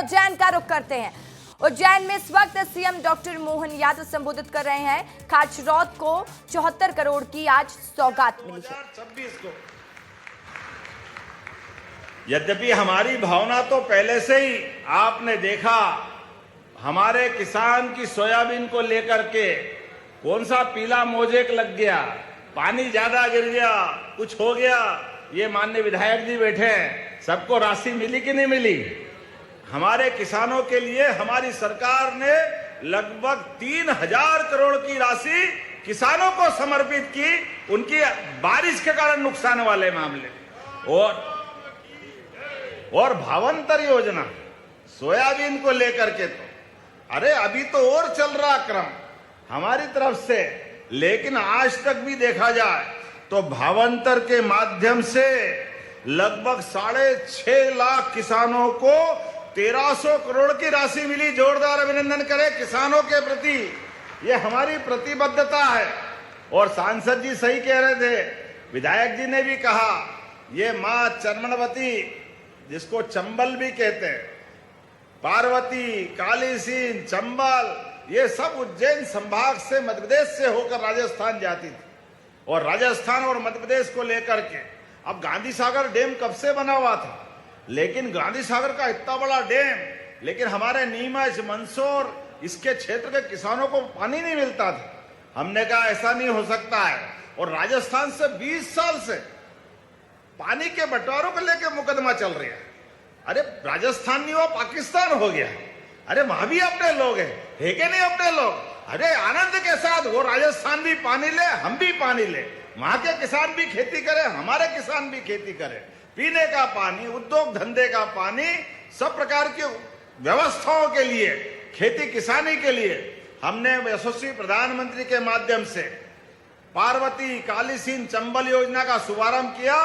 उज्जैन का रुख करते हैं। उज्जैन में इस वक्त सीएम डॉक्टर मोहन यादव संबोधित कर रहे हैं। खाचरौद को 74 करोड़ की आज सौगात मिली है। 2026 को यद्यपि हमारी भावना तो पहले से ही आपने देखा, हमारे किसान की सोयाबीन को लेकर के कौन सा पीला मोजेक लग गया, पानी ज्यादा गिर गया, कुछ हो गया। ये माननीय विधायक जी बैठे हैं, सबको राशि मिली कि नहीं मिली? हमारे किसानों के लिए हमारी सरकार ने लगभग 3000 करोड़ की राशि किसानों को समर्पित की, उनकी बारिश के कारण नुकसान वाले मामले। और भावांतर योजना सोयाबीन को लेकर के तो अरे अभी तो और चल रहा क्रम हमारी तरफ से, लेकिन आज तक भी देखा जाए तो भावांतर के माध्यम से लगभग 6.5 लाख किसानों को 1300 करोड़ की राशि मिली। जोरदार अभिनंदन करें किसानों के प्रति, ये हमारी प्रतिबद्धता है। और सांसद जी सही कह रहे थे, विधायक जी ने भी कहा, ये मां चरमनवती जिसको चंबल भी कहते हैं, पार्वती, कालीसीन, चंबल, ये सब उज्जैन संभाग से मध्य प्रदेश से होकर राजस्थान जाती थी। और राजस्थान और मध्य प्रदेश को लेकर के अब गांधी सागर डैम कब से बना हुआ था, लेकिन गांधी सागर का इतना बड़ा डैम, लेकिन हमारे नीमच, मंदसौर इसके क्षेत्र के किसानों को पानी नहीं मिलता था। हमने कहा ऐसा नहीं हो सकता है, और राजस्थान से 20 साल से पानी के बंटवारों को लेकर मुकदमा चल रहा है। अरे राजस्थान नहीं हुआ, पाकिस्तान हो गया। अरे वहां भी अपने लोग है कि नहीं अपने लोग? अरे आनंद के साथ वो राजस्थान भी पानी ले, हम भी पानी ले, वहां के किसान भी खेती करें, हमारे किसान भी खेती करें। पीने का पानी, उद्योग धंधे का पानी, सब प्रकार की व्यवस्थाओं के लिए, खेती किसानी के लिए हमने यशस्वी प्रधानमंत्री के माध्यम से पार्वती, कालीसीन, चंबल योजना का शुभारंभ किया।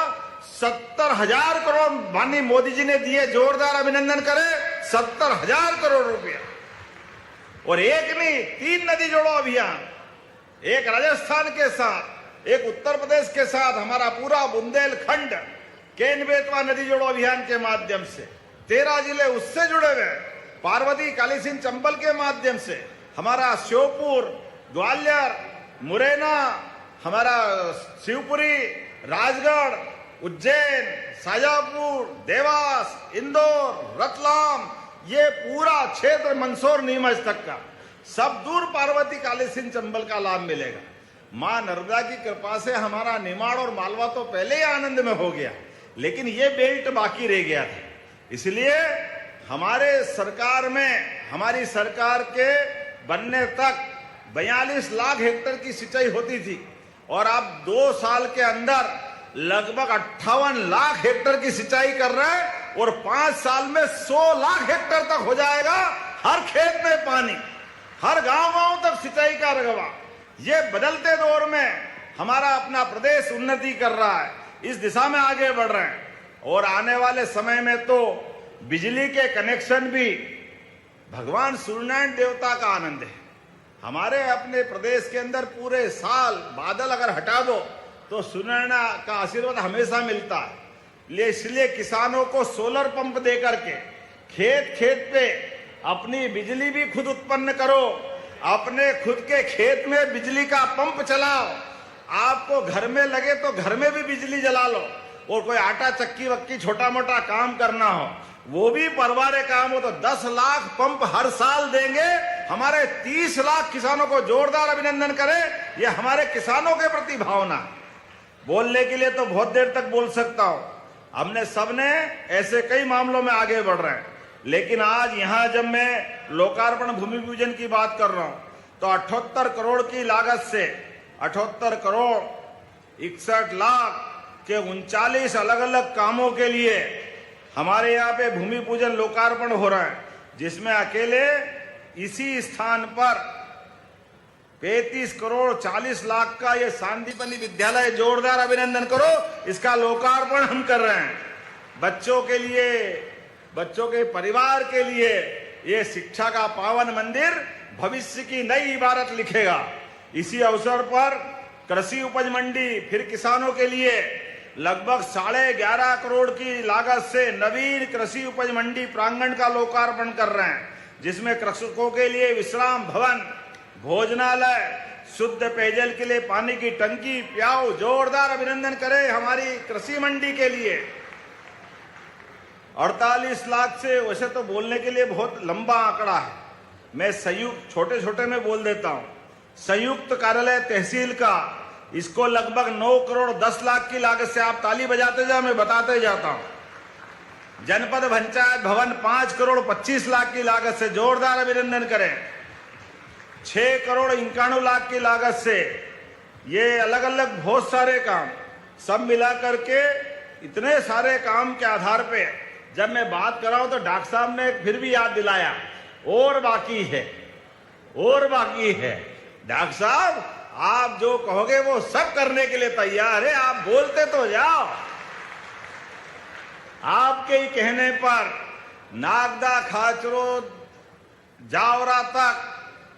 70,000 करोड़ माननीय मोदी जी ने दिए। जोरदार अभिनंदन करें, 70,000 करोड़ रुपया। और एक नहीं, 3 नदी जोड़ो अभियान, एक राजस्थान के साथ, एक उत्तर प्रदेश के साथ, हमारा पूरा बुंदेलखंड केन बेतवा नदी जोड़ो अभियान के माध्यम से 13 जिले उससे जुड़े हुए। पार्वती, कालीसीन, चंबल के माध्यम से हमारा श्योपुर, ग्वालियर, मुरैना, हमारा शिवपुरी, राजगढ़, उज्जैन, शाजापुर, देवास, इंदौर, रतलाम, ये पूरा क्षेत्र मंदसौर, नीमच तक का सब दूर पार्वती, कालीसीन, चंबल का लाभ मिलेगा। मां नर्मदा की कृपा से हमारा निमाड़ और मालवा तो पहले ही आनंद में हो गया, लेकिन ये बेल्ट बाकी रह गया था। इसलिए हमारे सरकार में, हमारी सरकार के बनने तक 42 लाख हेक्टेयर की सिंचाई होती थी, और अब 2 साल के अंदर लगभग 58 लाख हेक्टेयर की सिंचाई कर रहे हैं, और 5 साल में 100 लाख हेक्टेयर तक हो जाएगा। हर खेत में पानी, हर गांव तक सिंचाई का रकबा। ये बदलते दौर में हमारा अपना प्रदेश उन्नति कर रहा है, इस दिशा में आगे बढ़ रहे हैं। और आने वाले समय में तो बिजली के कनेक्शन भी भगवान सूर्यनारायण देवता का आनंद है। हमारे अपने प्रदेश के अंदर पूरे साल बादल अगर हटा दो तो सूर्यनारायण का आशीर्वाद हमेशा मिलता है। इसलिए किसानों को सोलर पंप दे करके खेत खेत पे अपनी बिजली भी खुद उत्पन्न करो, अपने खुद के खेत में बिजली का पंप चलाओ। आपको घर में लगे तो घर में भी बिजली जला लो, और कोई आटा चक्की वक्की छोटा मोटा काम करना हो वो भी परवारे काम हो तो 10 लाख पंप हर साल देंगे। हमारे 30 लाख किसानों को जोरदार अभिनंदन करें। ये हमारे किसानों के प्रति भावना। बोलने के लिए तो बहुत देर तक बोल सकता हूं, हमने सबने ऐसे कई मामलों में आगे बढ़ रहे हैं, लेकिन आज यहां जब मैं लोकार्पण भूमि पूजन की बात कर रहा हूं तो 78 करोड़ की लागत से 78 करोड़ 61 लाख के 39 अलग अलग कामों के लिए हमारे यहाँ पे भूमि पूजन लोकार्पण हो रहा है, जिसमें अकेले इसी स्थान पर 35 करोड़ 40 लाख का ये सांदीपनी विद्यालय, जोरदार अभिनंदन करो, इसका लोकार्पण हम कर रहे हैं। बच्चों के लिए, बच्चों के परिवार के लिए ये शिक्षा का पावन मंदिर भविष्य की नई इबारत लिखेगा। इसी अवसर पर कृषि उपज मंडी, फिर किसानों के लिए लगभग 11.5 करोड़ की लागत से नवीन कृषि उपज मंडी प्रांगण का लोकार्पण कर रहे हैं, जिसमें कृषकों के लिए विश्राम भवन, भोजनालय, शुद्ध पेयजल के लिए पानी की टंकी, प्याऊ। जोरदार अभिनंदन करें हमारी कृषि मंडी के लिए। 48 लाख से, वैसे तो बोलने के लिए बहुत लंबा आंकड़ा है, मैं संयुक्त छोटे छोटे में बोल देता हूं। संयुक्त कार्यालय तहसील का, इसको लगभग 9 करोड़ 10 लाख की लागत से, आप ताली बजाते जाओ, मैं बताते जाता हूं। जनपद पंचायत भवन 5 करोड़ 25 लाख की लागत से, जोरदार अभिनंदन करें। 6 करोड़ 91 लाख की लागत से, ये अलग अलग बहुत सारे काम सब मिला करके, इतने सारे काम के आधार पे जब मैं बात कर रहा हूं तो डॉक्टर साहब ने फिर भी याद दिलाया, और बाकी है, और बाकी है। डॉक्टर साहब, आप जो कहोगे वो सब करने के लिए तैयार है, आप बोलते तो जाओ। आपके ही कहने पर नागदा खाचरोद जावरा तक,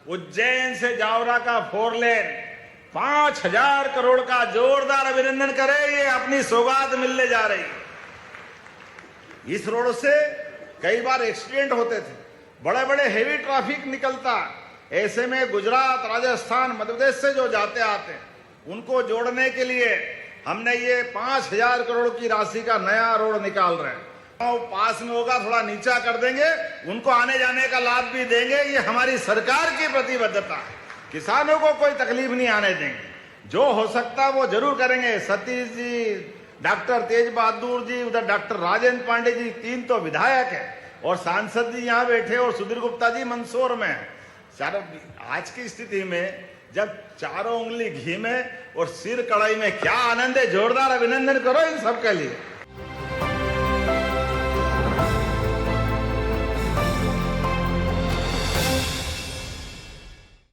उज्जैन से जावरा का 4 लेन 5000 करोड़ का, जोरदार अभिनंदन करें, ये अपनी सौगात मिलने जा रही। इस रोड से कई बार एक्सीडेंट होते थे, बड़े बड़े हेवी ट्रैफिक निकलता, ऐसे में गुजरात, राजस्थान, मध्य प्रदेश से जो जाते आते उनको जोड़ने के लिए हमने ये 5000 करोड़ की राशि का नया रोड निकाल रहे हैं। तो पास में होगा, थोड़ा नीचा कर देंगे, उनको आने जाने का लाभ भी देंगे। ये हमारी सरकार की प्रतिबद्धता है, किसानों को कोई तकलीफ नहीं आने देंगे, जो हो सकता वो जरूर करेंगे। सतीश जी, डॉक्टर तेज बहादुर जी, उधर डॉक्टर राजेंद्र पांडे जी, 3 तो विधायक हैं, और सांसद जी यहाँ बैठे, और सुधीर गुप्ता जी मंदसौर में है। आज की स्थिति में जब चारों उंगली घी में और सिर कढ़ाई में, क्या आनंद है। जोरदार अभिनंदन करो इन सबके लिए।